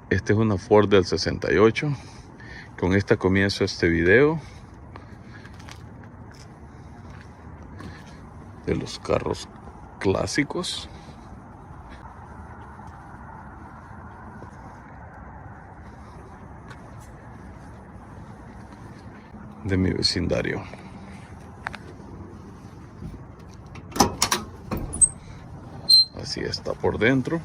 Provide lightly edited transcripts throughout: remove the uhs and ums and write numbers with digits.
Esta es una Ford del 68. Con esta comienzo este video de los carros clásicos. De mi vecindario. Así está por dentro.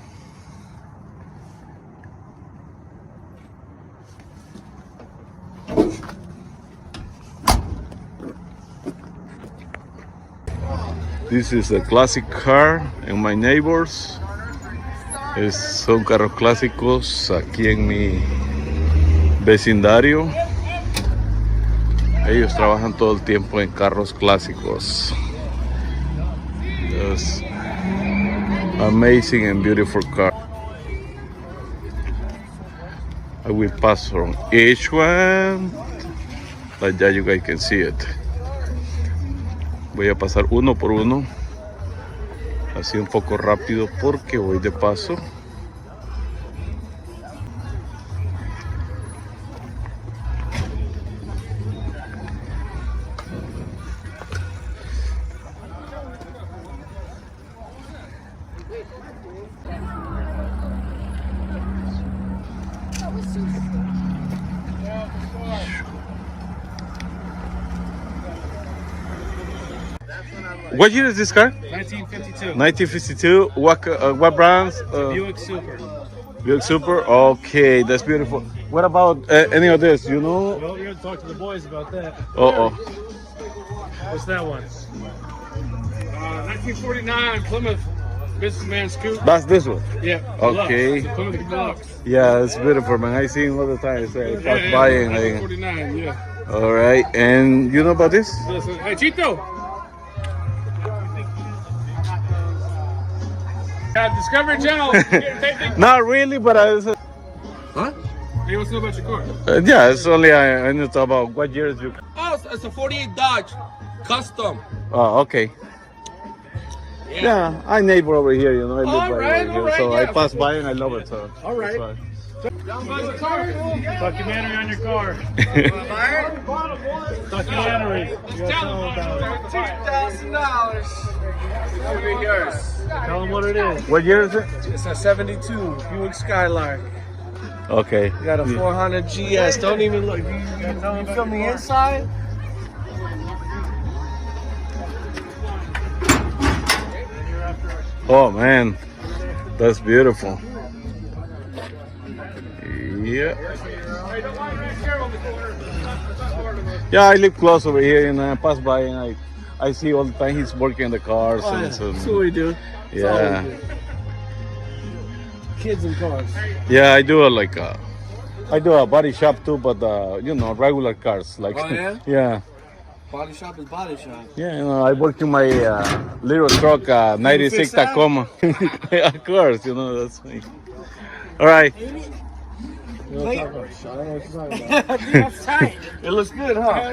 This is a classic car in my neighbors. Son carros clásicos aquí en mi vecindario. Ellos trabajan todo el tiempo en carros clásicos. Just amazing and beautiful car. I will pass from each one. Like that you guys can see it. Voy a pasar uno por uno. Así un poco rápido porque voy de paso. What year is this car? 1952. 1952. What brands? Buick Super. Buick Super. Okay, that's beautiful. What about any of this? You know? Well, you're going to talk to the boys about that. What's that one? 1949 Plymouth Businessman Scoop. That's this one. Yeah. Okay. Deluxe. Plymouth Deluxe. Yeah, it's beautiful, man. I see him all the time. So I pass by and 1949. Yeah. all right. And you know about this? Listen, hey Chito. Discovery Channel. Not really, but Huh? Hey, what's new about your car? yeah, it's only I need to talk about what years you. Oh, it's a 48 Dodge Custom. Oh, okay. Yeah, I neighbor over here, you know. I live All right, over here, all right, so yeah. I pass by and I love it. So All right. that's Documentary on your car. Documentary. $2,000. It'll be yours. Tell them what it is. why. What year is it? It's a 72 Buick Skylark. Okay. You got a 400 GS. Don't even look. You from the inside? Oh man, that's beautiful. Yeah. Yeah, I live close over here, and I pass by and I see all the time he's working on the cars. Oh, yeah. And so, That's what we do. That's all yeah, we do. Kids and cars. yeah, I do I do a body shop too, but you know, regular cars like. Oh, yeah? Yeah. Body shop is body shop. Yeah, you know, I work in my little truck, 96 fix that? Tacoma. Of course, you know, that's me. All right. It looks good, huh?